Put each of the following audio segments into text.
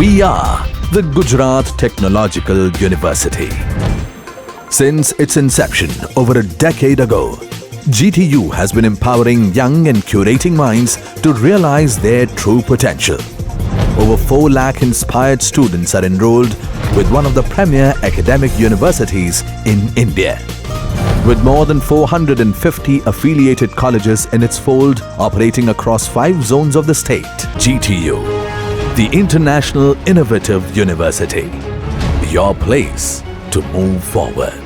We are the Gujarat Technological University. Since its inception over a decade ago, GTU has been empowering young and curating minds to realize their true potential. Over 4 lakh inspired students are enrolled with one of the premier academic universities in India. With more than 450 affiliated colleges in its fold operating across 5 zones of the state, GTU, the International Innovative University, your place to move forward.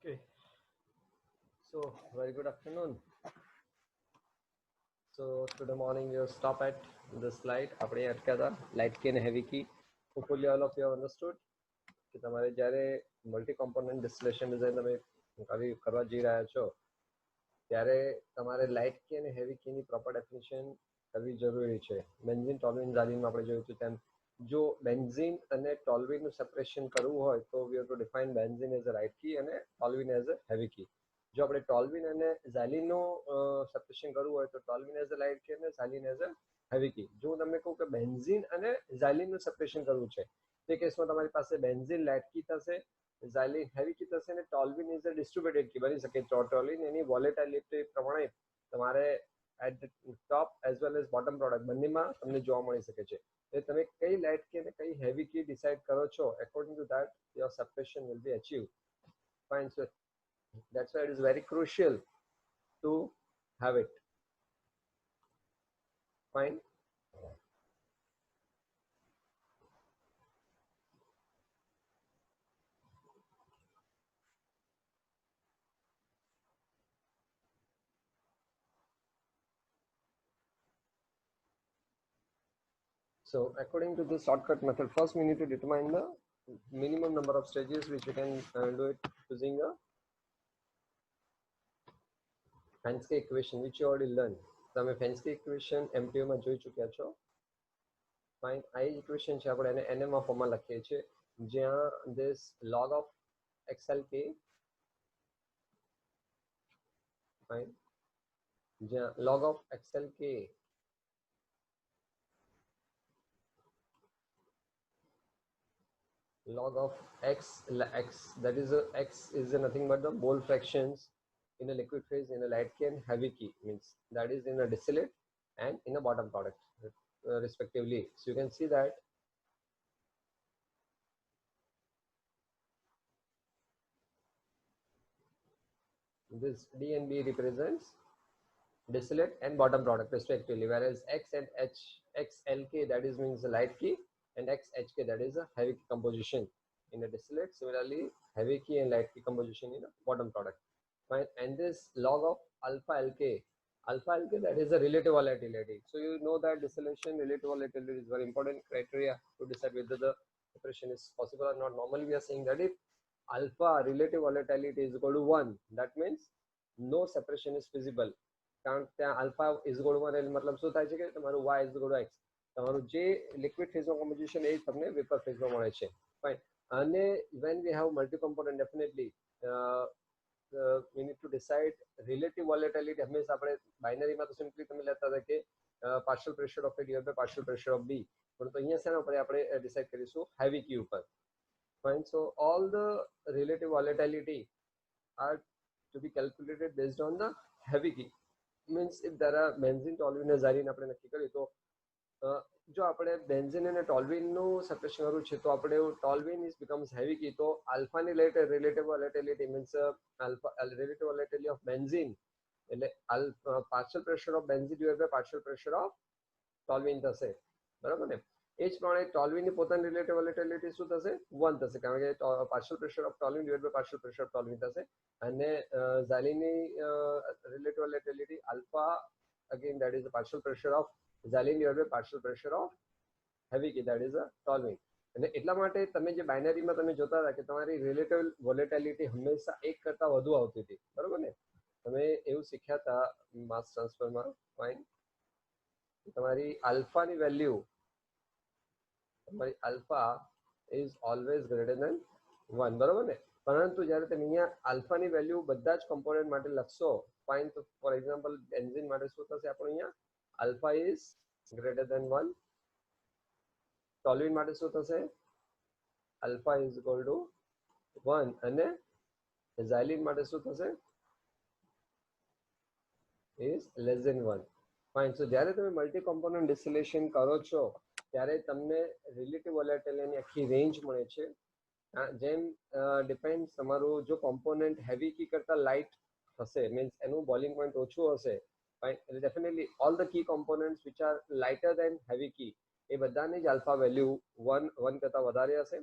Okay, so very good afternoon. So today morning we'll stop at the slide. આપણે અટક્યા હતા light key અને heavy key. Hopefully all of you have understood કે તમારે જ્યારે multi component distillation design તમે કરવા જઈ રહ્યા છો ત્યારે તમારે લાઇટ કી અને હેવી કીની પ્રોપર ડેફિનેશન કરવી જરૂરી છે. બેન્ઝીન ટોલ્યુઇન ઝાલિનમાં આપણે જોયું હતું તેમ જો બેન્ઝીન અને ટોલ્યુઇનનું સેપરેશન કરવું હોય તો we have to define benzene as a light key અને toluene as a heavy key. જો આપણે ટોલ્યુઇન અને ઝાલિનનું સેપરેશન કરવું હોય તો toluene as a light key અને xylene as a heavy key. જો હું તમને કહું કે બેન્ઝીન અને ઝાલિનનું સેપરેશન કરવું છે તે કેસમાં તમારી પાસે બેન્ઝીન લાઇટ કી થશે, ઝાલિન હેવી કી થશે અને toluene is a distributed key બની શકે. ટોલ્યુઇન એની વોલેટાઇલિટી પ્રમાણે તમારે at the top as well as bottom product બંનેમાં તમને જોવા મળી શકે છે. એટલે તમે કઈ લાઇટ કી અને કઈ હેવી કી ડિસાઇડ કરો છો according to that your separation will be achieve. Fine. So that's why it is very crucial to have it. Fine. So according to this shortcut method, first we need to determine the minimum number of stages which we can do it using a Hanske equation which you already learned. તમે fancy equation MTU માં જોઈ ચૂક્યા છો. Fine, આ equation છે, આપણે એને NM ફોર્મમાં લખીએ છીએ, જ્યાં this log of XLK, fine, જ્યાં log of XLK log of x, that is x is nothing but the mole fractions in a liquid phase, in a light key and heavy key, means that is in a distillate and in a bottom product respectively. So you can see that this D and B represents distillate and bottom product respectively, whereas x and h, xlk, that is means the light key, and xhk, that is a heavy key composition in a distillate. Similarly, heavy key and light key composition in a bottom product. Fine. And this log of alpha lk, that is the relative volatility. So you know that distillation relative volatility is very important criteria to decide whether the separation is possible or not. Normally we are saying that if alpha relative volatility is equal to 1, that means no separation is feasible. કારણ કે ત્યાં alpha is equal to 1 એટલે મતલબ શું થાય છે કે તમારું y is equal two x, તમારું જે લિક્વિડ ફેઝનું કોમ્પોઝિશન એ તમને વેપર ફેઝમાં મળે છે. ફાઇન. અને when we have multi component, definitely we need to decide relative volatility. હંમેશા આપણે બાઇનરીમાં તો સિમ્પલી તમે લેતા હતા કે partial pressure of A divide by partial pressure of B, પરંતુ અહીંયા શેના ઉપર આપણે ડિસાઇડ કરીશું? હેવી કી ઉપર. Fine. So all the relative volatility are to be calculated based on the heavy key. Means if there are benzene, toluene, xylene આપણે નક્કી કર્યું, તો જો આપણે બેન્ઝીન અને ટોલ્યુઇનનું સેપરેશન કરવું છે, તો આપણે toluene is becomes heavy key, તો આલ્ફાની relative volatility means alpha relative volatility of benzene એટલે partial pressure of benzene divide by partial pressure of toluene થશે, બરાબર ને? એ જ પ્રમાણે ટોલ્યુઇનની પોતાની રિલેટિવ વોલેટિલિટી શું થશે? 1 થશે, કારણ કે partial pressure of toluene divide by partial pressure of toluene થશે. અને ઝાલિનની relative volatility alpha, again that is the partial pressure of xylene divided by partial pressure of heavy key, that is a toluene. અને એટલા માટે તમે જે બાઇનરીમાં તમે જોતા હતા કે તમારી રિલેટિવ વોલેટિલિટી હંમેશા 1 કરતા વધુ આવતી હતી, બરોબર ને? તમે એવું શીખ્યા હતા માસ ટ્રાન્સફરમાં. ફાઇન. તમારી આલ્ફાની વેલ્યુ, તમારી alpha is always greater than 1, બરોબર ને? પરંતુ જ્યારે તમે અહીંયા આલ્ફાની વેલ્યુ બધા જ કમ્પોનન્ટ માટે લખશો, ફાઇન, તો ફોર એક્ઝામ્પલ બેન્ઝીન માટે શું થશે આપણું અહીંયા? Alpha is greater than 1. Toluene માટે શું થશે? Alpha is equal to 1. અને ઝાઇલિન માટે શું થશે? Is less than 1. Fine. So જ્યારે તમે મલ્ટી કોમ્પોનન્ટ ડિસ્ટિલેશન કરો છો, ત્યારે તમને રિલેટિવ વોલેટિલિટીની આખી રેન્જ મળે છે. જેમ ડિપેન્ડ, તમારું જો કોમ્પોનન્ટ હેવી કી કરતા લાઇટ હશે, મીન્સ એનું બોઇલિંગ પોઈન્ટ ઓછું હશે, definitely all the key components which are lighter than heavy key, એ બધાની જ આલ્ફા વેલ્યુ 1 કરતા વધારે હશે.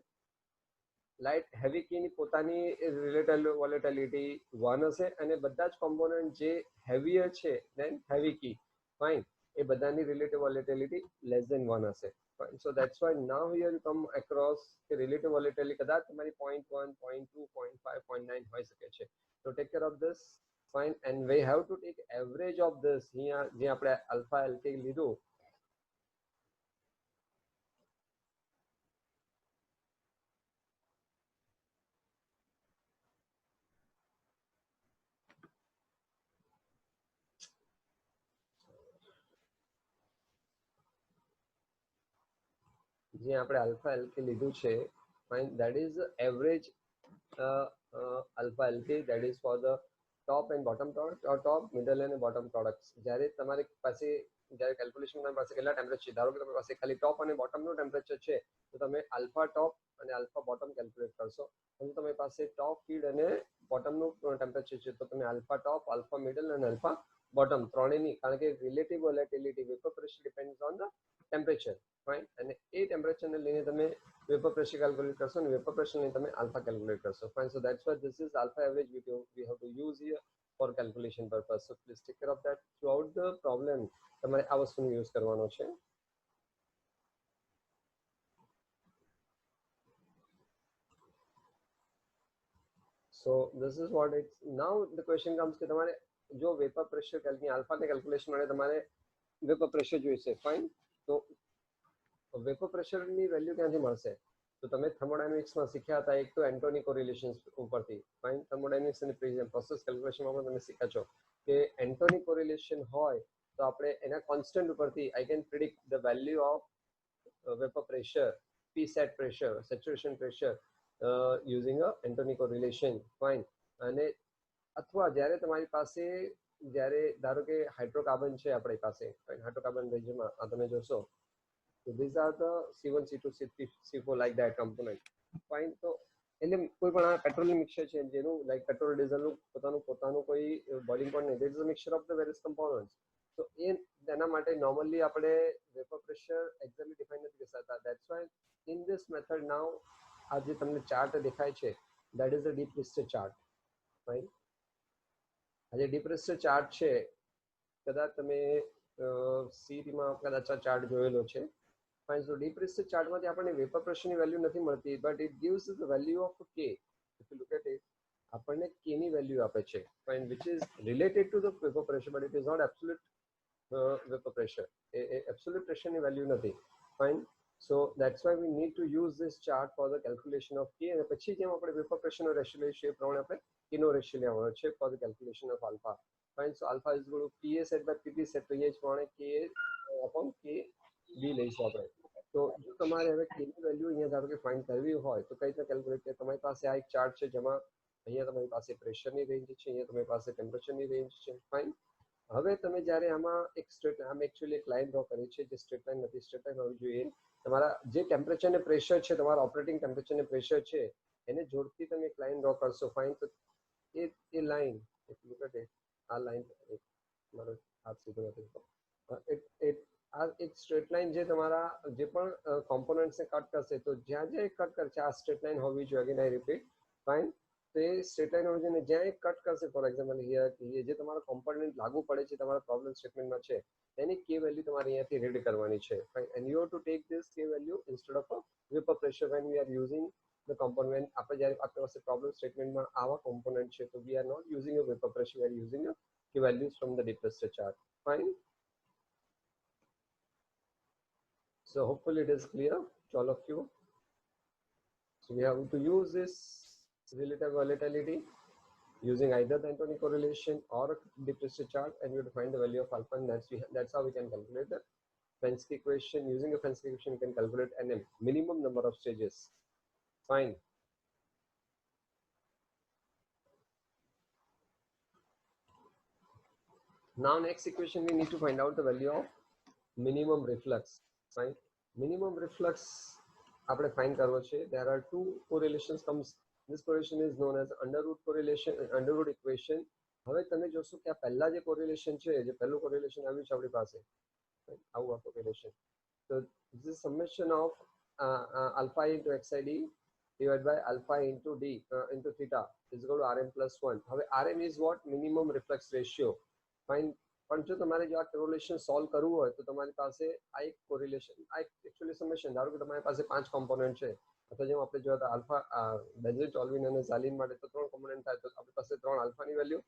લાઇટ હેવી કીની પોતાની રિલેટિવ વોલેટિલિટી 1 હશે, અને બધા જ કોમ્પોનન્ટ જે હેવીયર છે દેન હેવી કી, ફાઇન, એ બધાની રિલેટિવ વોલેટિલિટી લેસ ધેન 1 હશે. Fine. So that's why now here you come across the relative volatility કદાચ તમારી 0.1, 0.2, 0.5, 0.9 હોઈ શકે છે. So take care of this. Fine. And we have to take average of this. અહીંયા જે આપણે alpha LK લીધું, જે આપણે alpha LK લીધું છે, fine, that is the average alpha LK, that is for the top and bottom product, or top, middle and bottom products. જ્યારે તમારી પાસે જ્યારે કેલ્ક્યુલેશન તમારી પાસે કેટલા ટેમ્પરેચર, ધારો કે તમારી પાસે ખાલી ટોપ અને બોટમનું ટેમ્પરેચર છે, તો તમે આલ્ફા ટોપ અને આલ્ફા બોટમ કેલ્ક્યુલેટ કરશો. અને તમારી પાસે ટોપ ફીડ અને બોટમનું ટેમ્પરેચર છે, તો તમે આલ્ફા ટોપ, આલ્ફા મિડલ અને આલ્ફા બોટમ ત્રણેયની, કારણ કે relative volatility vapour pressure depends on the temperature, fine, અને એ ટેમ્પરેચરને લઈને તમે વેપર પ્રેશર કેલ્ક્યુલેટ કરશો, અને વેપર પ્રેશર લઈને તમે આલ્ફા કેલ્ક્યુલેટ કરશો. Fine. So that's why this is alpha average we have to use here for calculation purpose. So please take care of that throughout the problem. તમારે આ વસ્તુનો use કરવાનો છે. So this is what it's now the question comes કે તમારે જો vapour pressure આલ્ફાને calculation માટે તમારે વેપર પ્રેશર જોઈશે, ફાઇન. તો વેપર પ્રેશરની વેલ્યુ ક્યાંથી મળશે? તો તમે થર્મોડાયનેમિક્સમાં શીખ્યા હતા એક તો એન્ટોની કોરિલેશન્સ ઉપરથી, ફાઇન. થર્મોડાયનેમિક્સ અને પ્રોસેસ કેલ્ક્યુલેશનમાં પણ તમે શીખ્યા છો કે એન્ટોની કોરિલેશન હોય તો આપણે એના કોન્સ્ટન્ટ ઉપરથી I can predict the value of vapour pressure, P set pressure, saturation pressure using a Antonie correlation, fine. અને અથવા જ્યારે તમારી પાસે જ્યારે ધારો કે હાઇડ્રોકાર્બન છે આપણી પાસે, હાઇડ્રોકાર્બન રેન્જમાં આ તમે જોશો તો these are the C1 C2 C3 C4 like that component, fine. તો એટલે કોઈ પણ આ પેટ્રોલિયમ મિક્સચર છે જેનું લાઈક પેટ્રોલ ડીઝલનું પોતાનું કોઈ બોઇલિંગ પોઈન્ટ નહીં, that is a mixture of the various components. તો એના માટે નોર્મલી આપણે વેપર પ્રેશર એક્ઝેક્ટલી ડિફાઇન નથી કરી શકતા. That's why in this method now આ જે તમને ચાર્ટ દેખાય છે that is a DePriester chart, fine. આ જે ડીપ પ્રેશર ચાર્ટ છે કદાચ તમે સીમાં કદાચ આ ચાર્ટ જોયેલો છે, ફાઇન. સો ડીપ પ્રેશર ચાર્ટમાંથી આપણને વેપર પ્રેશરની વેલ્યુ નથી મળતી, but it gives the value of K. If you look at it, આપણને કે ની વેલ્યુ આપે છે, fine, which is related to the vapour pressure, but it is not absolute vapour pressure. એ absolute પ્રેશરની value નથી, fine. So that's why we need to use this chart for the calculation of K. અને પછી જેમ આપણે vapour પ્રેશરનો ratio લઈશું એ પ્રમાણે આપણે કેનો રેશિયો લેવાનો છે for the calculation of alpha, fine. So alpha is equal to PA sat by PT sat, તો એ જ પ્રમાણે કે અપોન કે બી લઈશું આપણે. તો જો તમારે હવે કેની વેલ્યુ અહીંયા ધારો કે ફાઇન્ડ કરવી હોય તો કઈ રીતે કેલ્ક્યુલેટ કરે? તમારી પાસે આ એક ચાર્ટ છે જેમાં અહીંયા તમારી પાસે પ્રેશરની રેન્જ છે, અહીંયા તમારી પાસે ટેમ્પરેચરની રેન્જ છે, ફાઇન. હવે તમે જ્યારે આમાં એક સ્ટ્રેટ આમ એકચ્યુઅલી એક લાઈન ડ્રો કરી છે જે સ્ટ્રેટ લાઈન નથી, સ્ટ્રેટ લાઈન હોવી જોઈએ. તમારા જે ટેમ્પરેચર ને પ્રેશર છે, તમારા ઓપરેટિંગ ટેમ્પરેચર ને પ્રેશર છે, એને જોડતી તમે એક લાઈન ડ્રો કરશો, ફાઇન. તો એ લાઈન આ લાઈન મારો હાથ સીધો નથી, આ એક સ્ટ્રેટ લાઈન જે તમારા જે પણ કોમ્પોનન્ટ્સને કટ કરશે, તો જ્યાં જ્યાં કટ કરશે આ સ્ટ્રેટ લાઈન હોવી જોઈએ. Again I repeat, fine. તો એ સ્ટ્રેટ લાઈન હોવી જોઈએ જ્યાં એક કટ કરશે, ફોર એક્ઝામ્પલ હિયર જે તમારો કોમ્પોનન્ટ લાગુ પડે છે તમારા પ્રોબ્લેમ સ્ટેટમેન્ટમાં છે એની કે વેલ્યુ તમારે અહીંયાથી રીડ કરવાની છે, fine. And you have to take this K value instead of vapour pressure when we are using the component. આપણે જ્યારે આપણી પાસે પ્રોબ્લેમ સ્ટેટમેન્ટમાં આવા કોમ્પોનન્ટ છે તો we are not using a vapour pressure, we are using a K values from the DePriester chart, fine. So hopefully it is clear to all of you. So we have to use this relative volatility using either the Antoine correlation or deep pressure chart, and we will find the value of alpha, and that's how we can calculate the Fensky equation. Using a Fensky equation, you can calculate n minimum number of stages. Fine. Now next equation we need to find out the value of minimum reflux. Fine. Minimum reflux આપણે find કરવો છે. There are two correlations comes. This correlation is known as under root correlation and under root equation. હવે તમે જોશો કે આ પહેલા જે correlation છે, જે પહેલું correlation આવ્યું છે આપણી પાસે, આવું આ correlation. So this is summation of alpha into xid divided by alpha into d into theta is equal to rm plus 1. હવે rm is what? Minimum reflux ratio. Fine. પણ જો તમારે જો આ કોરિલેશન સોલ્વ કરવું હોય તો તમારી પાસે આ એક કોરિલેશન, આ એક એકચ્યુઅલી સમેશન, ધારો કે તમારી પાસે 5 કોમ્પોનન્ટ છે, અથવા જેમ આપણે જોયા હતા આલ્ફા બેન્ઝીન ટોલ્યુઇન અને ઝાલિન માટે તો 3 કોમ્પોનન્ટ થાય, તો આપણી પાસે 3 આલ્ફાની વેલ્યુ,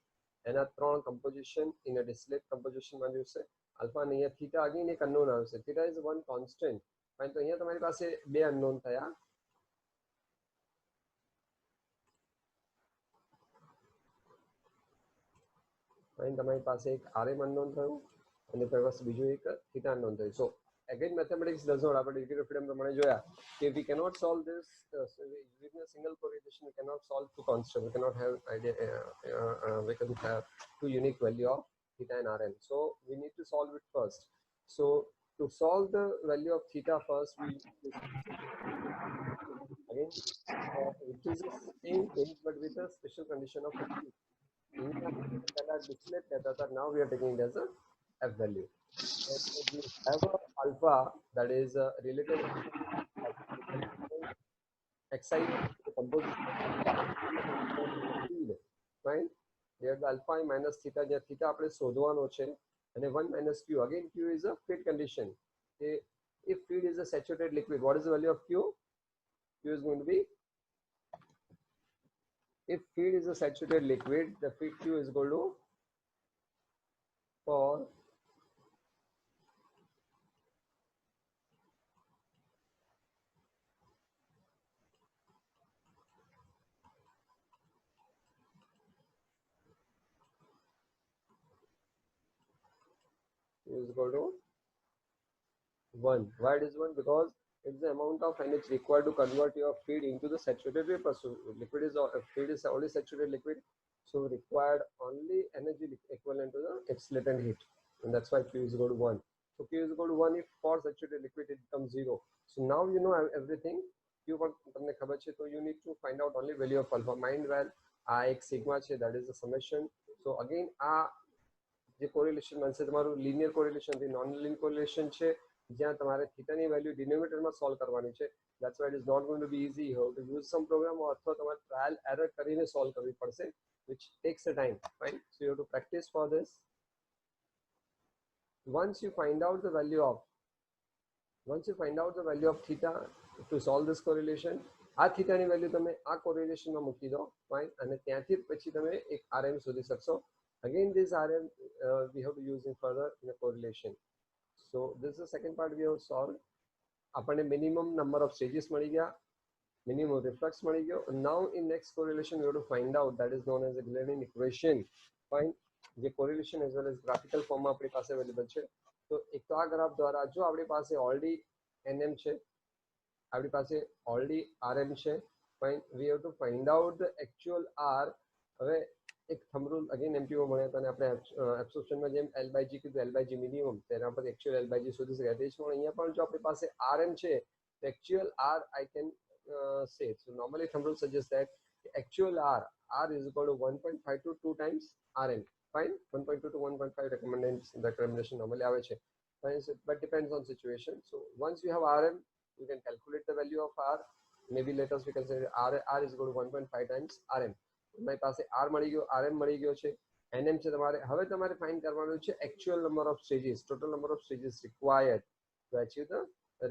એના 3 કમ્પોઝિશન ઇન અ ડિસ્લેટ કમ્પોઝિશનમાં જોઈશે આલ્ફા, અને અહીંયા થીટા અગેન એક અનનોન આવશે. Theta is one constant, fine. તો અહીંયા તમારી પાસે બે અનનોન થયા, ફાઇન. તમારી પાસે એક rm અનનોન થયું અને તમારી પાસે બીજું એક થીટા અનનોન થયું. સો again mathematics does not, આપણે ડિગ્રી ઓફ ફ્રીડમ પ્રમાણે જોયા કે we cannot solve this using a single correlation. We cannot solve two constant, we cannot have idea we can have two unique value of theta and rm, so we need to solve it first. So to solve the value of theta first, we again which is the same thing but with a special condition of distillate, now we are taking it as a f value. And we have a alpha that is related excited composition, fine. There the alpha minus theta, જ્યાં theta આપણે શોધવાનો છે, અને 1 minus q, again q is a feed condition. If feed is a saturated liquid, what is the value of q? Q is going to be, if feed is a saturated liquid, the feed q is equal to for is equal to 1. Why it is 1? Because it's the amount of energy required to convert your feed into the saturated vapor. So liquid is feed is only saturated liquid, so required only energy equivalent to the excitant heat, and that's why Q is equal to 1. So Q is equal to 1 if for saturated liquid it becomes 0. So now you know everything. Q પણ તમને ખબર છે, તો you need to find out only value of alpha. Mind well, આ એક sigma છે, that is the summation. So again આ જે કોરિલેશન બનશે તમારું લિનિયર કોરિલેશન થી નોન લિનિયર કોરિલેશન છે, જ્યાં તમારે થીટાની વેલ્યુ ડિનોમિનેટરમાં સોલ્વ કરવાની છે. That's why it is not going to be easy. You have to use some program અથવા તમારે ટ્રાયલ એરર કરીને સોલ્વ કરવી પડશે, which takes a time, right? So you have to practice for this. Once you find out the value of theta to solve this correlation, આ થીટાની value તમે આ કોરિલેશનમાં મૂકી દો, ફાઇન, અને ત્યાંથી પછી તમે એક rm શોધી શકશો. Again this rm we have to use it further in a correlation. So this is the second part we have solved. આપણને minimum number of stages મળી ગયા, minimum reflux મળી ગયો. Now in next correlation we have to find out, that is known as the Gladden equation. Fine, જે correlation as well as graphical form માં આપણી પાસે available છે. તો એક તો આ ગ્રાફ દ્વારા જો આપણી પાસે ઓલરેડી nm છે, આપણી પાસે ઓલરેડી rm છે, fine, we have to find out the actual r. હવે એક થંબ રૂલ અગેન એમટીઓ મળે તો આપણે એબ્સોર્પ્શનમાં જેમ L by G કીધું, L by G મિનિમમ, તેના પર એક્ચ્યુઅલ L by G શોધી શકાય. તે જ પણ અહીંયા પણ જો આપણી પાસે rm છે, actual r I can say. So normally thumb rule suggests that actual r is equal to 1.5 to 2 times rm. Fine, 1.2 to 1.5 recommendation normally આવે છે. Fine, so, but depends on situation. So once you have rm, you can calculate the value of r. Maybe let us we can say r is equal to 1.5 times rm. મારી પાસે r મળી ગયો, rm મળી ગયો છે, nm છે તમારે. હવે તમારે ફાઇન્ડ કરવાનું છે actual number of stages, total number of stages required to achieve the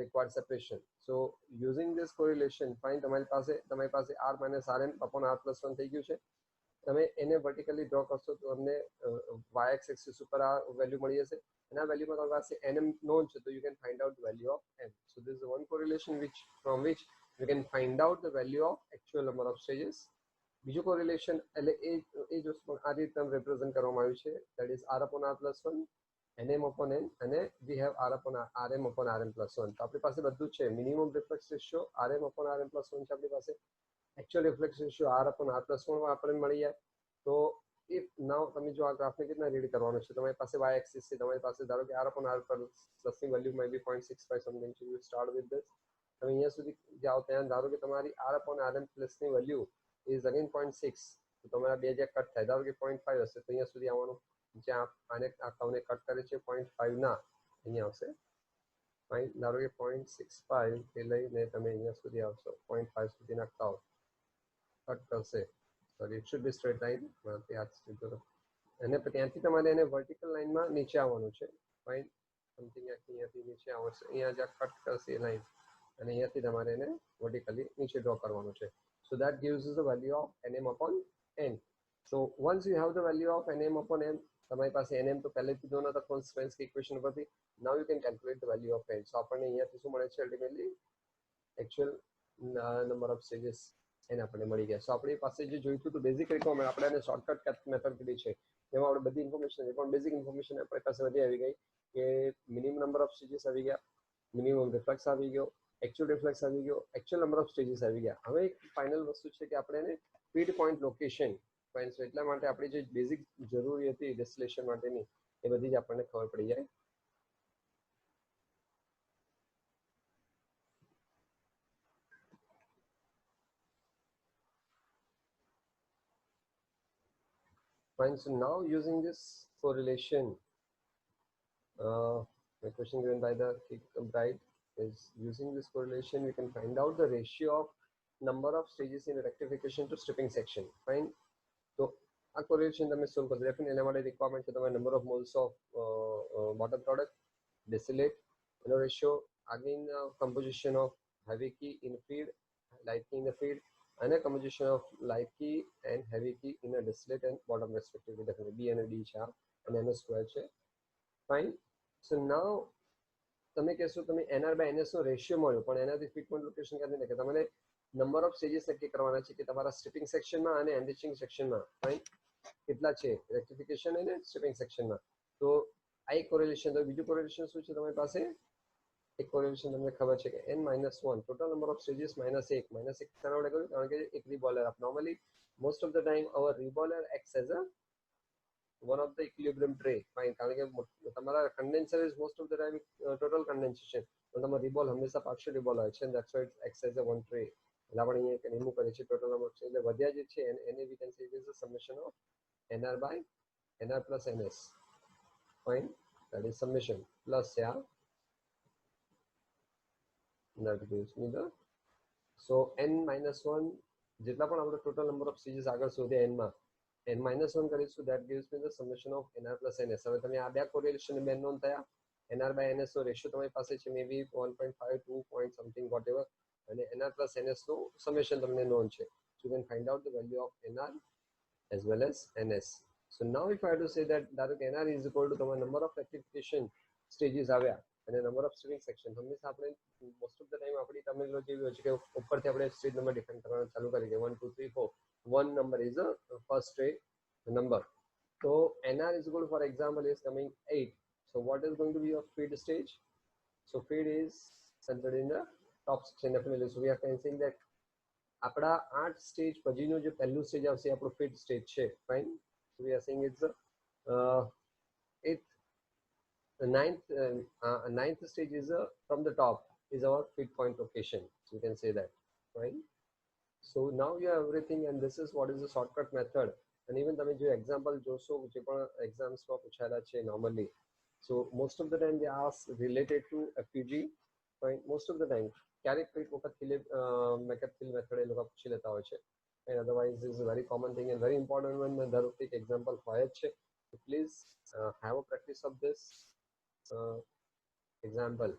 required separation. So using this correlation, find તમારી પાસે r minus rm upon r plus 1 થઈ ગયું છે. તમે એને વર્ટિકલી ડ્રો કરશો તો તમને y axis ઉપર આ વેલ્યુ મળી જશે, અને આ વેલ્યુમાં તમારી પાસે nm નોન છે, તો you can find out the value of n. So this is the one correlation from which you can find out the value of actual number of stages. બીજું કોરિલેશન એટલે એ જ વસ્તુ આ રીતે રિપ્રેઝન્ટ કરવામાં આવ્યું છે, that is r upon r plus 1, nm upon n, અને we have r upon rm upon rm plus 1. તો આપણી પાસે બધું છે. Minimum reflex ratio rm upon rm plus 1 છે આપણી પાસે. Actual reflex ratio r upon r plus 1 આપણને મળી જાય. તો if now તમે જો આ ગ્રાફને કેટલા રીડ કરવાનો છે, તમારી પાસે y axis છે, તમારી પાસે ધારો કે r upon r plus ની વેલ્યુ મે બી 0.65 સમથિંગ છે. You start with this. તમે અહીંયા સુધી જાઓ ત્યાં ધારો કે તમારી r upon rm plus ની વેલ્યુ is again 0.6, તો તમારા બે જ્યાં કટ થાય, ધારો કે 0.5 હશે તો અહીંયા સુધી આવવાનું. જ્યાં આને આ કર્વને કટ કરે છે 0.5 ના અહીંયા આવશે. ફાઇન, ધારો કે 0.65 થી લઈને તમે અહીંયા સુધી આવશો, 0.5 સુધી નાખતા હો, કટ કરશે. Sorry, it should be straight line. અને ત્યાંથી તમારે એને વર્ટિકલ લાઈનમાં નીચે આવવાનું છે. ફાઇન, સમથિંગ અહીંયાથી નીચે આવશે, અહીંયા જ્યાં કટ કરશે એ લાઈન, અને અહીંયાથી તમારે એને વર્ટિકલી નીચે ડ્રો કરવાનું છે. So that gives us the value of nm upon n. So once you have the value of nm upon n, તમારી પાસે nm તો પહેલેથી દોના હતા કોન્સ્ટન્સ ઇક્વેશન પરથી. Now you can calculate the value of n. So આપણને અહીંયાથી શું મળે છે, ultimately actual number of stages એને આપણને મળી ગયા. સો આપણી પાસે જે જોઈતું હતું બેઝિક રિક્વાયરમેન્ટ, આપણે એને શોર્ટકટ મેથડ કીધી છે, જેમાં આપણે બધી ઇન્ફોર્મેશન છે, પણ બેઝિક ઇન્ફોર્મેશન આપણી પાસે બધી આવી ગઈ કે મિનિમમ નંબર ઓફ સ્ટેજીસ આવી ગયા, મિનિમમ રિફ્લેક્સ આવી ગયો, एक्चुअल रिफ्लेक्स આવી ગયો, एक्चुअल નંબર ઓફ સ્ટેજીસ આવી ગયા. હવે એક ફાઇનલ વસ્તુ છે કે આપણે એને ફીડ પોઈન્ટ લોકેશન ફાઇન. સો એટલા માટે આપણી જે બેઝિક જરૂરી હતી ડિસ્ટિલેશન માટેની એ બધી જ આપણને ખબર પડી જાય. Fine, so now using this correlation, the question given by the bride is using this correlation we can find out the ratio of number of stages in rectification to stripping section. Fine, so આ correlation તમે solve કરો. Definitely એના માટે requirement છે તમારે number of moles of bottom product, distillate એનો ratio, again composition of heavy key in feed, light key in the feed, and a composition of light key and heavy key in a distillate and bottom respectively. Definitely B and D છે, અને એનો square છે. Fine. સો નાઉ તમે કહેશો તમે NR by NS નો ratio મળ્યો, પણ એનાથી ફિટમેન્ટ લોકેશન ક્યાંથી નક્કી? તમારે નંબર ઓફ સ્ટેજીસ નક્કી કરવાના છે કે તમારા સ્ટ્રીપિંગ સેક્શનમાં અને એનરિચિંગ સેક્શનમાં ફાઇન કેટલા છે, રેક્ટિફિકેશન અને સ્ટ્રીપિંગ સેક્શનમાં. તો આ એક કોરિલેશન. તો બીજું કોરિલેશન શું છે તમારી પાસે? એક કોરિલેશન તમને ખબર છે કે n-1 total number of stages -1 -1 શાના વડે કર્યું? કારણ કે એક રિબોલર આપ normally most of the time our reboiler acts as a one of the equilibrium tray. Fine. કારણ કે તમારા condenser is most of the time total condensation, તો તમારો રિબોલ હંમેશા પાર્શિયલ રિબોલ હોય છે, and that's why it acts as a one tray. એટલે આપણે અહીંયા રિમૂવ કરીએ છીએ ટોટલ નંબર. એટલે વધ્યા જે છે એને we can say it is a summation of NR by NR plus NS. Fine. that is summation plus that gives me the so n-1 જેટલા પણ આપણે ટોટલ નંબર ઓફ સ્ટેજીસ આગળ શોધ્યા એનમાં n-1 કરીશું, that gives me the summation of NR plus NS. હવે તમે આ બે કોરિલેશન બે નોન થયા. NR by NS નો રેશિયો તમારી પાસે છે may be 1.5 2 point something whatever, અને NR plus NS નો સમેશન તમને નોન છે. So you can find out the value of NR as well as NS. So now if I have to say that ધારો કે NR is equal to તમારા number of rectification stages આવ્યા અને number of stripping section. હંમેશા આપણે most of the time આપણી terminology એવી હોય છે કે ઉપરથી આપણે સ્ટેજ નંબર ડિફાઇન કરવાનું ચાલુ કરી દઈએ 1 2 3 4. 1 number is a first straight number. So NR is equal to, for example, is coming 8. So what is going to be your feed stage? So feed is centered in the top section definitely. So we are saying that આપણા 8 stage પછીનું જે પહેલું stage આવશે આપણું feed stage છે. Fine. So we are saying it's the ninth stage is from the top is our feed point location. So you can say that. Fine. So now you have everything, and this is what is the shortcut method. And even તમે જો example જોશો જે પણ એક્ઝામ્સમાં પૂછાયેલા છે normally, so most of the time they ask related to FPG. Fine. Most of the time ક્યારેક કઈક વખત મેકઅપ ફિલ મેથડ એ લોકો પૂછી લેતા હોય છે, and otherwise this is a very common thing and very important one. ધારો કે એક એક્ઝામ્પલ હોય જ છે, so please have a practice of this example.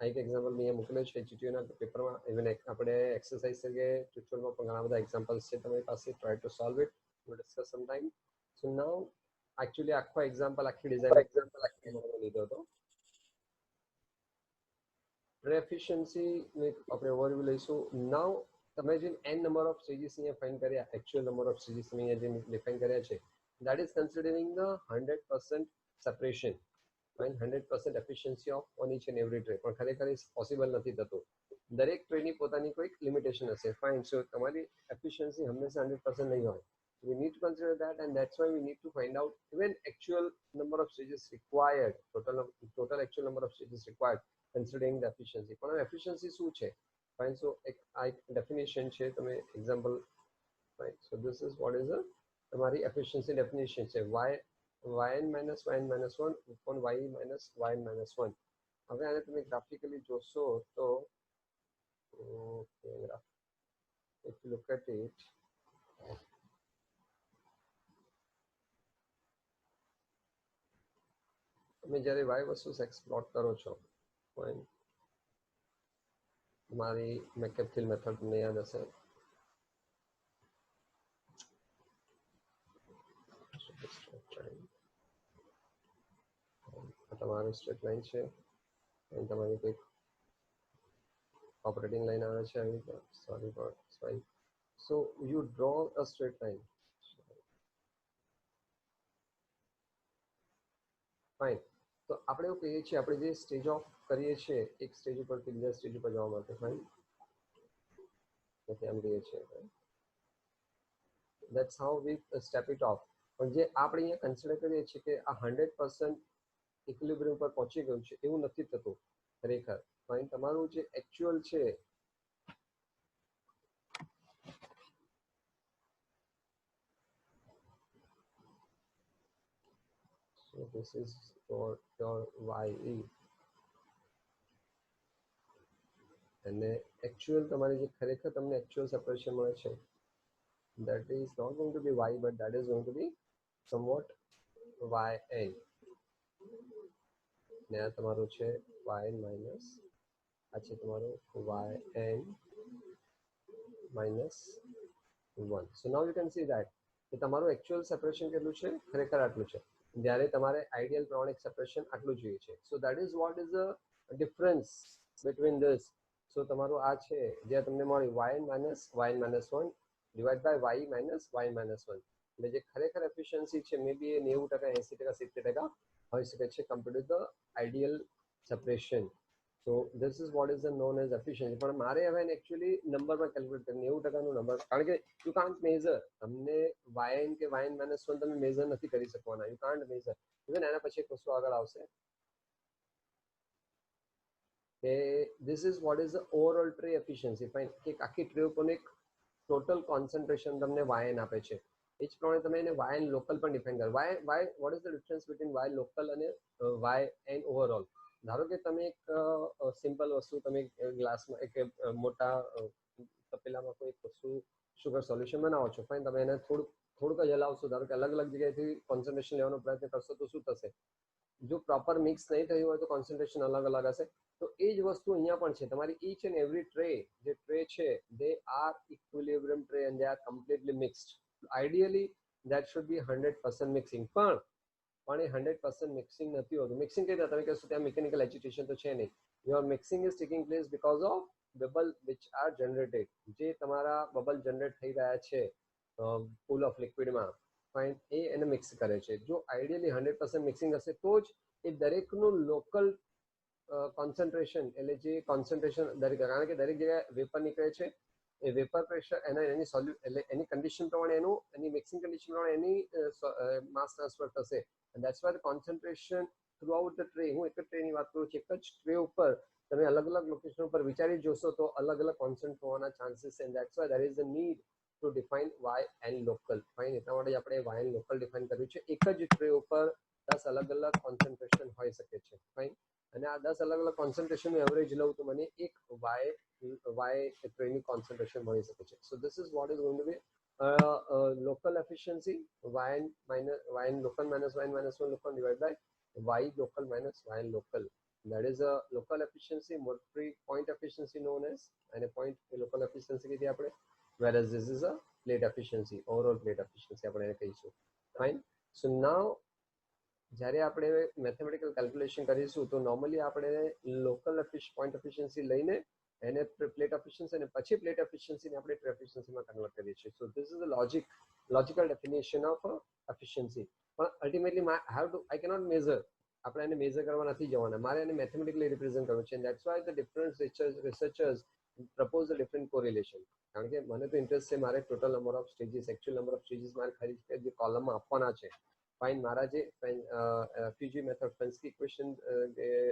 આ એક એક્ઝામ્પલ મેં મોકલ્યો છે જીટીયુના પેપરમાં. ઇવન આપણે એક્સરસાઇઝ તરીકે ટ્યુટોરિયલમાં પણ ઘણા બધા એક્ઝામ્પલ્સ છે તમારી પાસે. Try to solve it. we'll discuss some time. So now actually આખો એક્ઝામ્પલ આખી ડિઝાઇન લીધો હતો. ટ્રે એફિશિયન્સી આપણે ઓવરવ્યુ લઈશું. નાઉ તમે જે n નંબર ઓફ સ્ટેજીસ અહીંયા ફાઇન્ડ કર્યા, એકચ્યુઅલ નંબર ઓફ સ્ટેજીસ તમે અહીંયા જે ડિફાઇન કર્યા છે, that is considering the 100% separation. Fine. 100% efficiency of on each and every tray. પણ ખરેખર પોસિબલ નથી થતું. દરેક ટ્રેની પોતાની કોઈક લિમિટેશન હશે. ફાઇન. સો તમારી એફિશિયન્સી હંમેશા 100% નહીં હોય. We need to consider that, and that's why we need to find out even actual number of stages required, total actual number of stages required, considering the efficiency. પણ efficiency શું છે? Fine. So આ એક definition છે. તમે example. Fine. So this is what is તમારી efficiency definition છે. yn minus yn minus 1 upon y minus yn minus 1. હવે આને તમે ગ્રાફિકલી જોશો તો if you look at it, તમે જ્યારે y વર્સસ x પ્લોટ કરો છો, તમારી મેકઅપ-ફિલ મેથડ તમને યાદ હશે. તમારું સ્ટ્રેટ લાઈન છે અને તમારી કંઈક operating line આવે છે આવી રીતે. sorry for swipe. So you draw a straight line. Fine. તો આપણે એવું કહીએ છીએ આપણે જે સ્ટેજ ઓફ કરીએ છીએ એક સ્ટેજ ઉપરથી બીજા સ્ટેજ ઉપર જવા માટે. ફાઇન. આમ કહીએ છીએ. that's how we step it off. પણ જે આપણે અહીંયા કન્સિડર કરીએ છીએ કે આ 100% ઇક્વિલિબ્રિયમ પર પહોંચી ગયું છે એવું નથી થતું ખરેખર. ફાઇન. તમારું જે એકચ્યુઅલ છે so this is your ye, અને એકચ્યુઅલ તમારી જે ખરેખર તમને એકચ્યુઅલ સેપરેશન મળે છે that is not going to be y but that is going to be somewhat yn. ને આ તમારું છે yn minus આ છે તમારું yn minus 1. so now you can see that કે તમારું એકચ્યુઅલ સેપરેશન કેટલું છે? ખરેખર આટલું છે. ત્યારે તમારે આઈડિયલ પ્રોનિક સેપરેશન આટલું જોઈએ છે. So that is what is the difference between this. So તમારું આ છે જે તમને મળ્યું yn minus 1 divide by y minus y minus 1. એટલે જે ખરેખર એફિશિયન્સી છે મે બી એ 90%, 80%, 70% હોઈ શકે છે compared to the ideal separation. So this is what is known as efficiency. પણ મારે હવે એકચ્યુઅલી નંબરમાં કેલ્ક્યુલેટ કરી 90%નું નંબર, કારણ કે યુ કાન્ટ મેઝર. તમને વાયન કે વાયન માઇનસ 1 તમે મેઝર નથી કરી શકવાના. You can't measure. ઇવન એના પછી એક વસ્તુ આગળ આવશે કે this is what is the overall tray efficiency. Fine. કે આખી ટ્રે ઉપરનું એક ટોટલ કોન્સન્ટ્રેશન તમને વાયન આપે છે. એ જ પ્રમાણે તમે એને વાયન લોકલ પણ ડિફાઇન કરો. Y what is the difference between y local અને વાય એન્ડ ઓવરઓલ. ધારો કે તમે એક સિમ્પલ વસ્તુ તમે ગ્લાસમાં એક મોટા તપેલામાં કોઈ વસ્તુ શુગર સોલ્યુશન બનાવો છો. ફાઇન. તમે એને થોડુંક જ હલાવશો. ધારો કે અલગ અલગ જગ્યાએથી કોન્સન્ટ્રેશન લેવાનો પ્રયત્ન કરશો તો શું થશે? જો પ્રોપર મિક્સ નહીં થયું હોય તો કોન્સન્ટ્રેશન અલગ અલગ હશે. તો એ જ વસ્તુ અહીંયા પણ છે. તમારી ઈચ એન્ડ એવરી ટ્રે જે ટ્રે છે they are equilibrium tray and they are completely mixed. Ideally that should be 100% mixing. પણ એ 100% મિક્સિંગ નથી હોતું. મિક્સિંગ કઈ રીતે? તમે કહેશો ત્યાં મિકેનિકલ એજિટેશન તો છે નહીં. Your mixing is taking place because of bubble which are generated. જે તમારા બબલ જનરેટ થઈ રહ્યા છે પૂલ ઓફ લિક્વિડમાં, ફાઇન, એ એને મિક્સ કરે છે. જો આઈડિયલી 100% મિક્સિંગ હશે તો જ એ દરેકનું લોકલ કોન્સન્ટ્રેશન, એટલે જે કોન્સન્ટ્રેશન દરેક, કારણ કે દરેક જગ્યાએ વેપર નીકળે છે. એ વેપર પ્રેશર એની એટલે એની કન્ડિશન પ્રમાણે એની મિક્સિંગ કન્ડિશન પ્રમાણે એની માસ ટ્રાન્સફર થશે. That's why the concentration through out the tray. હું એક જ ટ્રેની વાત કરું છું. એક જ ટ્રે ઉપર તમે અલગ અલગ લોકેશન ઉપર વિચારી જોશો તો અલગ અલગ કોન્સન્ટ હોવાના ચાન્સીસ છે. That's why there is the need to define y and local. Fine. એટલા માટે આપણે વાય એન્ડ લોકલ ડિફાઇન કર્યું છે. એક જ ટ્રે ઉપર 10 અલગ અલગ કોન્સન્ટ્રેશન હોઈ શકે છે. ફાઇન. અને આ 10 અલગ અલગ કોન્સન્ટ્રેશનનું એવરેજ લઉં તો મને એક વાય ટ્રેની કોન્સન્ટ્રેશન મળી શકે છે. So this is what is going to be local efficiency y local minus y minus 1 local divided by y local minus y local. That is a local efficiency, free point efficiency known as, and a point local efficiency કીધી આપણે. Whereas this is a plate efficiency, overall plate efficiency આપણે એને કહીશું. Fine. So now જ્યારે આપણે mathematical calculation કરીશું તો normally આપણે લોકલ પોઈન્ટ એફિશિયન્સી લઈને એને પ્લેટ એફિશિયન્સી અને પછી પ્લેટ એફિશિયન્સીને આપણે ટ્રે એફિશિયન્સીમાં કન્વર્ટ કરીએ છીએ. સો this is the logical definition of efficiency. પણ અલ્ટિમેટલી આઈ કેનોટ મેઝર. આપણે એને મેઝર કરવા નથી જવાના. મારે એને મેથેમેટિકલી રિપ્રેઝન્ટ કરવું છે. That's Y the different researchers propose a different correlation. કારણ કે મને તો ઇન્ટરેસ્ટ છે મારે total number of stages, actual number of stages મારે ખરી જે કોલમમાં આપવાના છે. ફાઇન. મારા જે ફ્યુજી method ફેન્સકી equation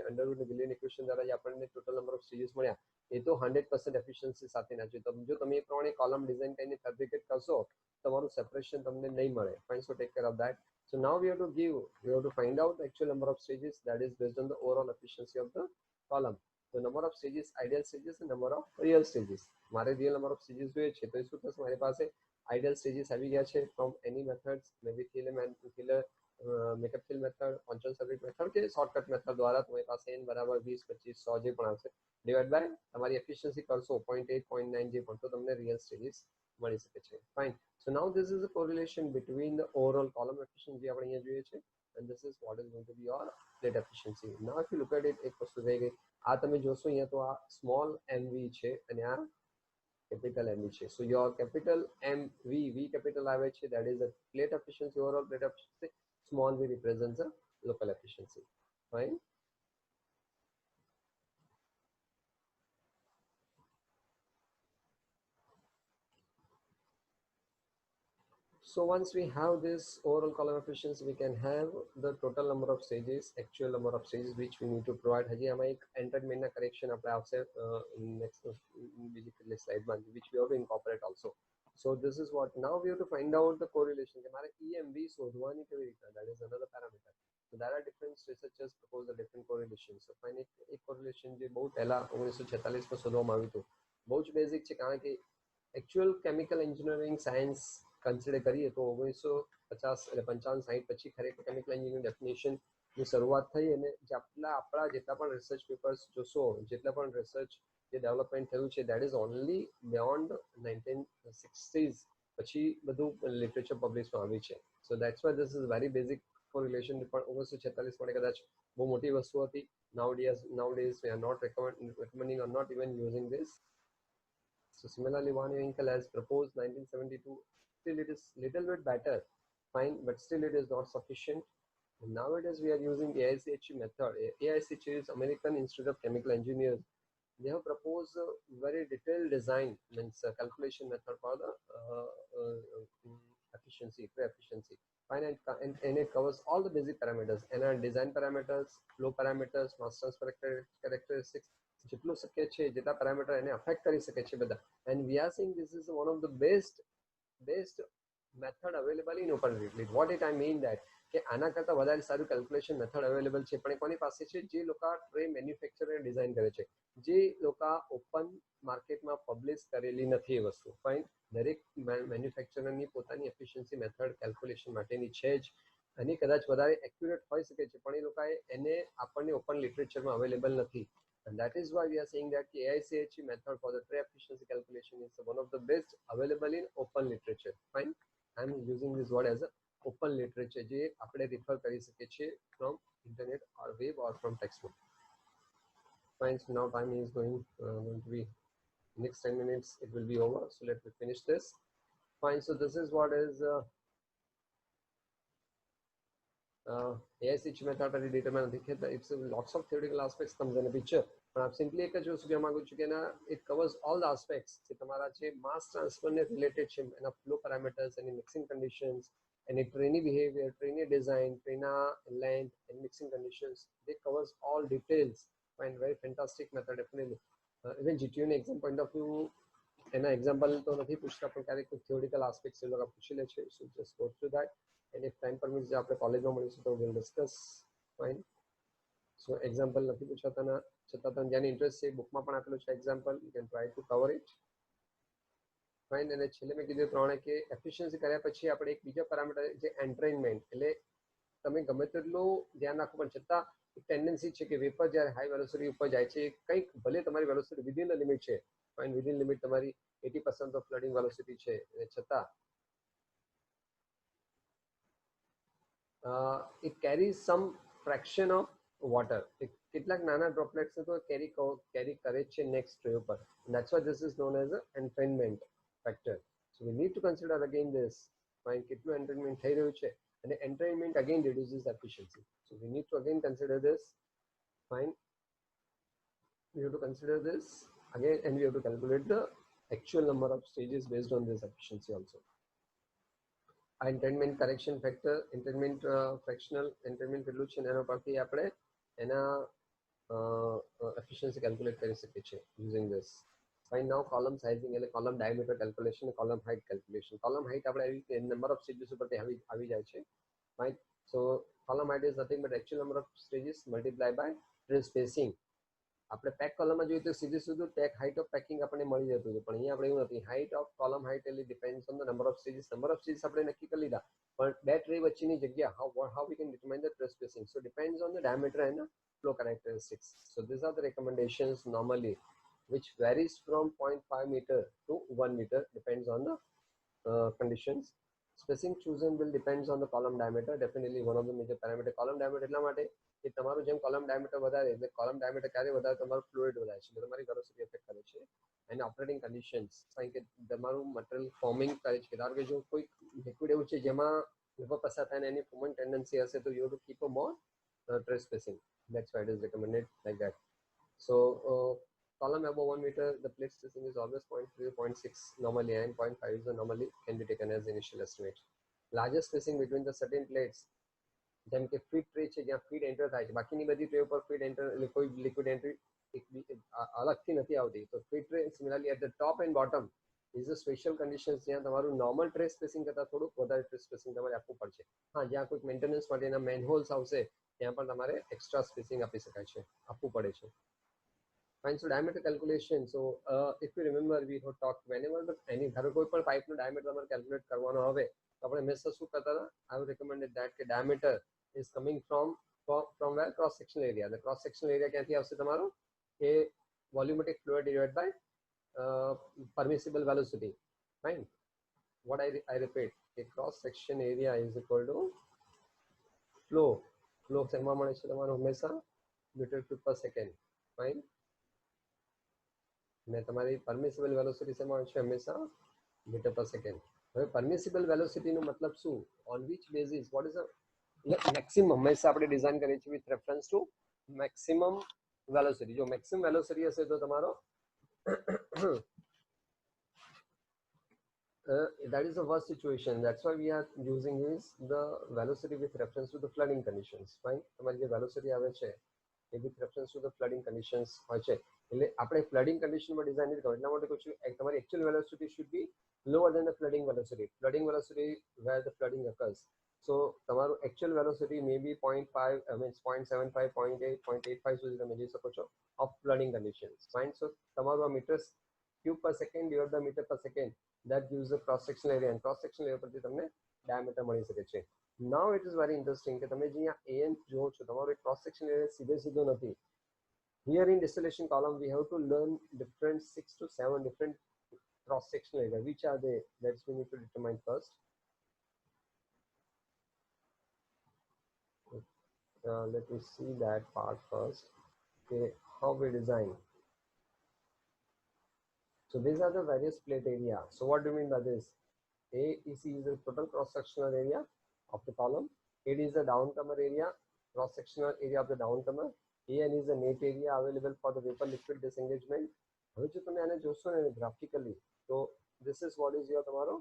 Underwood billion equation દ્વારા જે આપણને ટોટલ નંબર ઓફ સ્ટેજીસ મળ્યા એ તો 100% એફિશિયન્સી સાથેના છે. તો જો તમે એ પ્રમાણે કોલમ ડિઝાઇન કરીને ફેબ્રિકેટ કરશો તમારું સેપરેશન તમને નહીં મળે. Fine. So take care of that. So now we have to find out the actual number of stages, that is based on the overall efficiency of the column. The number of stages, ideal stages, and number of real stages. મારે real number of stages જોઈએ છે તો એ શું થશે? મારી પાસે ideal stages આવી ગયા છે from any methods, maybe Thiele makeup fill method, Ponchon subject method કે shortcut method દ્વારા તમારી પાસે n બરાબર 20, 25, 100 જે પણ આવશે ડિવાઈડ બાય તમારી એફિશિયન્સી કરશો 0.8, 0.9 જે પણ તો તમને રિયલ સ્ટેજીસ મળી શકે છે. Fine. So now this is the correlation between the overall column efficiency આપણે અહીંયા જોઈએ છે and this is what is going to be your plate efficiency. Now if you look at it, એક વસ્તુ થઈ ગઈ. આ તમે જોશો અહીંયા તો આ સ્મોલ mv છે અને આ capital MV છે. So your capital MV, V capital આવે છે, that is the plate efficiency, overall plate efficiency. Small v represents the local efficiency. Fine. So once we have this overall column efficiency, we can have the total number of stages, actual number of stages which we need to provide. હજી આમાં એક entered correction આપણે આવશે next બીજી slide માં, which we have to incorporate also. So this is what now we have to find out the correlation કે મારે EMV શોધવાની કેવી રીતે. That is another parameter. So there are different researchers propose a different correlation. So find એક correlation જે બહુ પહેલા 1946 માં શોધવામાં આવ્યું હતું. બહુ જ બેઝિક છે કારણ કે actual chemical engineering science consider કરીએ તો 1950 એટલે 55 60 પછી ખરેખર કેમિકલ એન્જિનિયરિંગ ડેફિનેશનની શરૂઆત થઈ અને આપણા જેટલા પણ રિસર્ચ પેપર્સ જોશો, જેટલા પણ રિસર્ચ જે ડેવલપમેન્ટ થયું છે that is only beyond 1960s પછી બધું લિટરેચર પબ્લિશમાં આવ્યું છે. So that's why this is very basic phosphorylation પણ 1946 માં કદાચ બહુ મોટી વસ્તુ હતી. Nowadays we are not recommending or not even using this. So similarly, Van Winkle has proposed 1972. Still, it is little bit better, fine, but still it is not sufficient. And nowadays, we are using the AICHE method. AICHE is American Institute of Chemical Engineers. They have proposed a very detailed design, means calculation method for the efficiency, efficiency. Fine, and it covers all the basic parameters, and design parameters, flow parameters, mass transfer characteristics. જેટલું શક્ય છે જેટલા parameter એને affect કરી શકે છે બધા. And we are saying this is one of the best method available in OpenReplit. What it I mean that કે આના કરતા વધારે સારું કેલ્ક્યુલેશન મેથડ અવેલેબલ છે, પણ કોની પાસે છે? જે લોકો ટ્રે મેન્યુફેક્ચરર ડિઝાઇન કરે છે, જે લોકો ઓપન માર્કેટમાં પબ્લિશ કરેલી નથી એ વસ્તુ. ફાઇન, દરેક મેન્યુફેક્ચરરની પોતાની એફિશિયન્સી મેથડ કેલ્ક્યુલેશન માટેની છે જ, અને કદાચ વધારે એક્યુરેટ હોઈ શકે છે, પણ એ લોકોએ એને આપણને ઓપન લિટરેચરમાં અવેલેબલ નથી. And that is why we are saying that the AICHE method for the tray efficiency calculation is one of the best available in open literature. Fine, I am using this word as a open literature, જે આપણે refer કરી શકીએ છીએ from internet or web or from textbook. Fine, so now time is going to be next 10 minutes it will be over, so let me finish this. Fine, so this is what is AICHE method पर determine देखिए it's lots of theoretical aspects comes in a picture, but आप simply एक जो सुझाव मांगू चुके ना, it covers all the aspects જે તમારા છે mass transfer ને related છે, એના flow parameters, any mixing conditions, any trainee behavior, trainee design, trainer length and mixing conditions. They covers all details. Find very fantastic method definitely. Even GTU ને exam point of view એના example તો નથી પૂછતા, પણ ક્યારેક theoretical aspects એ લોકો પૂછી લે છે. So just go through that. And if time permits, જે આપણે કોલેજમાં મળીશું તો we'll discuss. Fine. So example નથી પૂછાતા ના છતાં તમને જેને ઇન્ટરેસ્ટ છે બુકમાં પણ આપેલું છે example, you can try to cover it. Fine. અને છેલ્લે મેં કીધું પ્રમાણે કે એફિશિયન્સી કર્યા પછી આપણે એક બીજા પેરામીટર જે એન્ટ્રેનમેન્ટ, એટલે તમે ગમે તેટલું ધ્યાન રાખો પણ છતાં એક ટેન્ડન્સી છે કે વેપર જ્યારે હાઈ વેલોસિટી ઉપર જાય છે, કંઈક ભલે તમારી વેલોસિટી વિધિન ધ લિમિટ છે, ફાઇન, વિધિન લિમિટ તમારી 80% ઓફ ફ્લડિંગ વેલોસિટી છે, છતાં it carries some fraction of water. કેટલાક નાના droplets તો carry કરે છે next tray ઉપર. That's why this is known as a entrainment factor. So we need to consider again this. Fine, કેટલું entrainment થઈ રહ્યું છે, and entrainment again reduces efficiency. So we need to again consider this. Fine, we have to consider this again, and we have to calculate the actual number of stages based on this efficiency also. Entrainment correction factor, entrainment fractional entrainment કેટલું છે એના પરથી આપણે એના efficiency calculate કરી શકીએ છીએ using this. Fine, now column sizing એટલે column diameter calculation, column height calculation. Column height આપણે number of stages ઉપરથી આવી જાય છે. Fine, so column height is nothing but actual number of stages multiplied by trace spacing. આપણે pack કોલમમાં જોઈએ તો સીધું સીધું પેક હાઇટ ઓફ પેકિંગ આપણને મળી જતું હતું, પણ અહીંયા આપણે એવું નથી. હાઇટ ઓફ કોલમ હાઇટ એટલે depends on the number of stages. Number of stages આપણે નક્કી કરી લીધા, પણ બે ટ્રે વચ્ચેની જગ્યા how we can determine the trace spacing. So depends on the diameter and the flow characteristics. So these are the recommendations normally, which varies from 0.5 meter to 1 meter, depends on the conditions. Spacing chosen will depends on the column diameter. Definitely one of the major parameter column diameter એટલા માટે કે તમારું જેમ column diameter વધારે એટલે column diameter ક્યારે વધારે તમારું ફ્લુઇડ વધારે છે, એટલે તમારી વેલોસિટી અફેક્ટ કરે છે. અને ઓપરેટિંગ કન્ડિશન્સ, કારણ કે તમારું મટીરિયલ ફોર્મિંગ કરે છે, ધારો કે જો કોઈ લિક્વિડ એવું છે જેમાં વેપર પસાર થાય અને એની ફોર્મિંગ ટેન્ડન્સી હશે તો you have to keep a more trace spacing. That's why it is recommended like that. So column above 1 meter, the plate spacing is always 0.3 0.6 normally, and 0.5 is normally can be taken as initial estimate. Larger spacing between the certain plates, જેમ કે feed tray છે જ્યાં feed enter થાય છે, બાકીની બધી tray ઉપર feed enter એટલે કોઈ લિક્વિડ એન્ટ્રી અલગથી નથી આવતી. તો feed tray similarly at the top and bottom is a special conditions જ્યાં તમારું નોર્મલ ટ્રે સ્પેસિંગ કરતાં થોડુંક વધારે ટ્રે સ્પેસિંગ તમારે આપવું પડશે. હા, જ્યાં કોઈક મેન્ટેનન્સ માટેના મેનહોલ્સ આવશે ત્યાં પણ તમારે એક્સ્ટ્રા સ્પેસિંગ આપી શકાય છે, આપવું પડે છે. Fine, so diameter calculation. So if you remember, we have talked whenever any ધારો કોઈ પણ પાઇપનું ડાયામીટર તમારે કેલ્ક્યુલેટ કરવાનો હવે તો આપણે હંમેશા શું કરતા હતા? I would recommended that કે diameter is coming from where? Cross sectional area. The cross sectional area ક્યાંથી આવશે તમારો? એ volumetric fluid divided by permissible velocity. Fine. What I repeat, a cross section area is equal to flow flow શેમાં મળે છે તમારો હંમેશા metre cube પર second. Fine. ને તમારી પરમિસિબલ વેલોસિટી શેમાં હોય છે હંમેશા મીટર પર સેકન્ડ. હવે પરમિસિબલ વેલોસિટીનો મતલબ શું? On which basis what is maximum હંમેશા આપણે ડિઝાઇન કરીએ છીએ with reference two maximum velocity. જો મેક્સિમમ વેલોસિટી હશે તો તમારો that is the worst situation. That's why we are using is the velocity with reference to the flooding conditions. Fine. તમારી જે વેલોસિટી આવે છે એ with reference to the flooding conditions હોય છે. એટલે આપણે ફ્લડિંગ કન્ડિશનમાં ડિઝાઇન નથી કરવું. એટલા માટે કહું છું તમારી actual velocity should be lower than the flooding velocity. Flooding velocity where the flooding occurs. So તમારું actual velocity may be 0.5, I mean 0.75, 0.8, 0.85 સુધી તમે જઈ શકો છો of flooding conditions. Fine. So તમારું આ મીટર ક્યુબ પર સેકન્ડ divided by મીટર પર second that gives the cross sectional area, and cross sectional area પરથી તમને diameter મળી શકે છે. Now it is very interesting કે તમે જે an જો છો તમારો cross sectional area સીધો નથી. Here in distillation column we have to learn different 6 to 7 different cross sectional area. Which are they? That's we need to determine first. Let me see that part first. Okay, how we design. So these are the various plate area. So what do you mean by this? AEC is the total cross sectional area of the column. AD is the downcomer area, cross sectional area of the downcomer. AN is the net area available for the vapor liquid disengagement. હવે જો તમે આને જોશો ને graphically તો this is what is your તમારો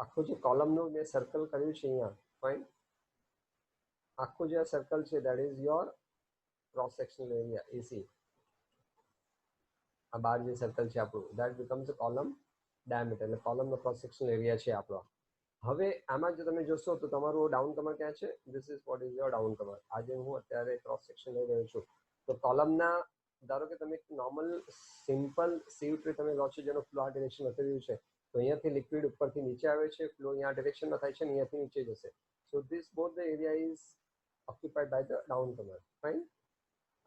આખો જે કોલમનું મેં સર્કલ કર્યું છે અહીંયા. ફાઇન. આખું જે સર્કલ છે that is your cross sectional area AC. આ બાર જે સર્કલ છે આપણું that becomes a column diameter. એટલે કોલમનો cross sectional area છે આપણો. હવે આમાં જો તમે જોશો તો તમારું ડાઉન કમર ક્યાં છે? This is what is your down comer. આજે હું અત્યારે ક્રોસ સેક્શન લઈ રહ્યો છું તો કોલમના ધારો કે તમે નોર્મલ સિમ્પલ સીવ ટ્રી તમે લો છો જેનો ફ્લો આ ડિરેક્શન બતાવી રહ્યું છે તો અહીંયાથી લિક્વિડ ઉપરથી નીચે આવે છે, ફ્લો અહીંયા ડિરેક્શનમાં થાય છે ને અહીંયાથી નીચે જશે. So this both the area is occupied by the downcomer. Fine.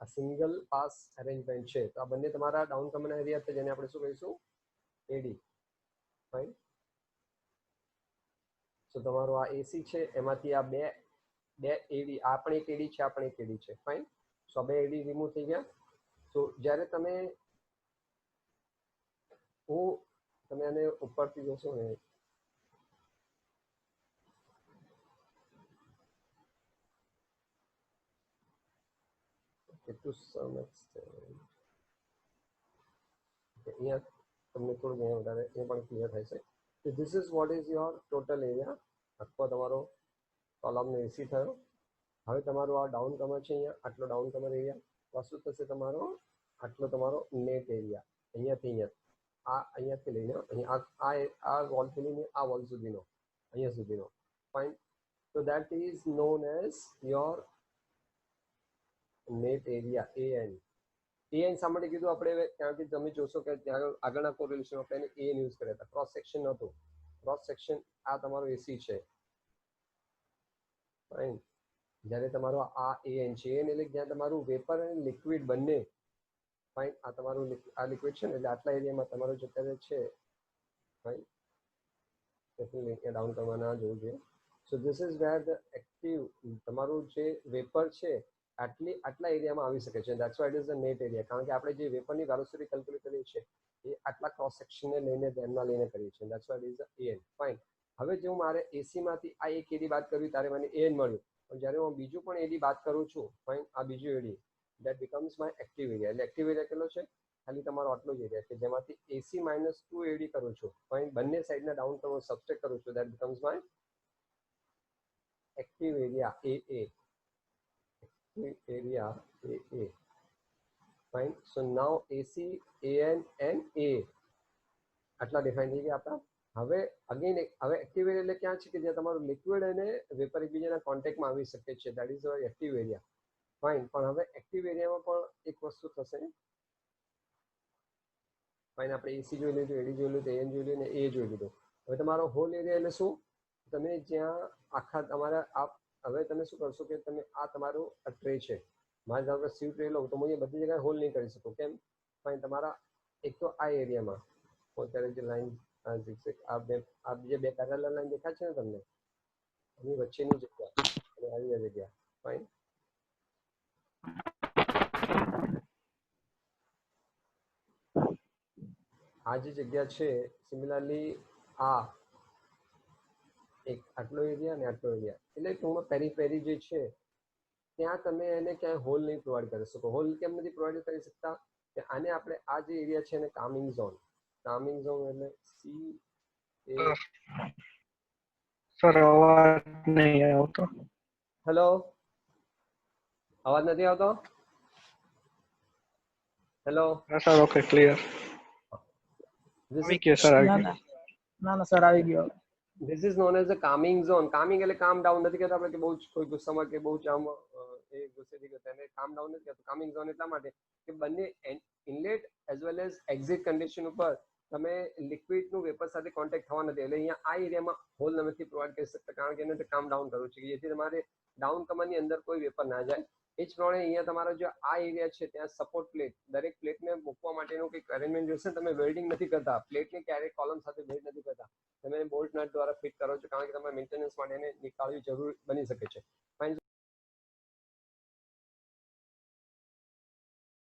આ સિંગલ પાસ અરેન્જમેન્ટ છે તો આ બંને તમારા ડાઉન કમરના એરિયા છે જેને આપણે શું કહીશું? એડી. ફાઇન. તો તમારો આ એસી છે એમાંથી આ બે એડી, આ પણ એક એડી છે, આ પણ એક એડી છે. ફાઇન. સો બે એડી રિમૂવ થઈ ગયા. તો જ્યારે તમે આને ઉપરથી જોશો ને to some extent અહીંયા તમને થોડું અહીંયા વધારે એ પણ ક્લિયર થાય છે. So this is what is your total area. આખો તમારો કોલમનો એસી થયો. હવે તમારો આ ડાઉન કમર છે અહીંયા આટલો ડાઉન કમર એરિયા વસ્તુ થશે તમારો આટલો તમારો નેટ એરિયા અહીંયાથી લઈને આ વોલથી લઈને આ વોલ સુધીનો અહીંયા સુધીનો. ફાઇન. તો that is known as your net area AN. AN શા માટે કીધું આપણે? કારણ કે તમે જોશો કે ત્યાં આગળના કોરિલેશન આપણે એને AN યુઝ કર્યા હતા. ક્રોસ સેક્શન નહોતું. ક્રોસ સેક્શન આ તમારો એસી છે. ફાઇન. જ્યારે તમારો આ AN છે AN એટલે જ્યાં તમારું વેપર અને લિક્વિડ બંને. ફાઇન. આ તમારું આ લિક્વિડ છે ને એટલે આટલા એરિયામાં તમારું જે અત્યારે છે. ફાઇન. ડાઉન કરવાના જોવું જોઈએ. સો this is wear the active તમારું જે વેપર છે આટલા એરિયામાં આવી શકે છે. That's Y it is the net area. કારણ કે આપણે જે વેપરની વેલોસિટી કેલ્ક્યુલેટ કરીએ છીએ એ આટલા ક્રોસ સેક્શનને લઈને ધ્યાનમાં લઈને કરીએ છીએ. That's why it is the AN. Fine. હવે જો મારે એસીમાંથી આ એક એડી બાદ કરવી ત્યારે મને AN મળ્યું. પણ જ્યારે હું બીજું પણ એડી બાદ કરું છું, ફાઇન, આ બીજું A D that becomes my active area. એટલે એક્ટિવ એરિયા કેટલો છે? ખાલી તમારો આટલો જ એરિયા કે જેમાંથી AC -2 એડી કરું છું. ફાઇન. બંને સાઈડના ડાઉન કરું સબસ્ટ્રેક્ટ કરું છું. That becomes my active area AA. area AA. Fine. So now AC, AN and A આટલા ડિફાઇન થઈ ગયા આપણા. હવે અગેન હવે એક્ટિવ એરિયા એટલે ક્યાં છે કે જ્યાં તમારું લિક્વિડ અને વેપર એકબીજાના કોન્ટેક્ટમાં આવી શકે છે. That is your active area. Fine. પણ હવે એક્ટિવ એરિયામાં પણ એક વસ્તુ થશે. ફાઇન. આપણે એસી જોઈ લીધું, એડી જોઈ લીધું, AN જોઈ લીધું અને A જોઈ લીધું. હવે તમારો હોલ એરિયા એટલે શું? તમે જ્યાં આખા તમારા હવે તમે શું કરશો કે તમે આ તમારું ટ્રે છે. મારે ધારો કે સીવ ટ્રે લઉં તો હું બધી જગ્યાએ હોલ નહીં કરી શકું. કેમ? ફાઇન. તમારા એક તો આ એરિયામાં અત્યારે જે લાઈન આ જે બે પેરેલલ લાઈન દેખાય છે ને તમને આની વચ્ચેની જગ્યા અને આવી આ જગ્યા ફાઇન. આ જે જગ્યા છે સિમિલરલી આ એક આટલો એરિયા અને આટલો એરિયા એટલે ટૂંકમાં પેરી જે છે ત્યાં તમે એને ક્યાંય હોલ નહીં પ્રોવાઈડ કરી શકો. હોલ કેમ નથી પ્રોવાઈડ કરી શકતા કે આને આપણે આ જે એરિયા છે એને કામિંગ ઝોન એટલે સી એ. સર અવાજ નહીં આવતો. હેલો, અવાજ નથી આવતો? Hello, sir okay clear. આવી ગયો સર આવી ગયો. ના સર આવી ગયો. This is known as the calming zone. Calming એટલે calm down નથી કહેતા આપણે કે બહુ જ કોઈ ગુસ્સામાં કે બહુ જ આમ એ ગુસ્સે થઈ ગયો તેને calm down નથી કહેતું. calming zone એટલા માટે કે બંને inlet as well as exit condition ઉપર તમે લિક્વિડ નું વેપર સાથે કોન્ટેક્ટ થવા નથી. એટલે અહીંયા આ એરિયામાં હોલ નથી પ્રોવાઈડ કરી શકતા કારણ કે એને કામ ડાઉન કરવું છે કે જેથી તમારે ડાઉન કમાની અંદર કોઈ વેપર ના જાય. એ જ પ્રમાણે અહીંયા તમારો જો આ એરિયા છે ત્યાં સપોર્ટ પ્લેટ દરેક પ્લેટને મૂકવા માટેનું કંઈક અરેન્જમેન્ટ જોશે. તમે વેલ્ડિંગ નથી કરતા, પ્લેટને ક્યારેય કોલમ સાથે વેલ્ડ નથી કરતા, તમે બોલ્ટ નટ દ્વારા ફિટ કરો છો કારણ કે તમારે મેન્ટેનન્સ માટે એને નીકાળવી જરૂર બની શકે છે.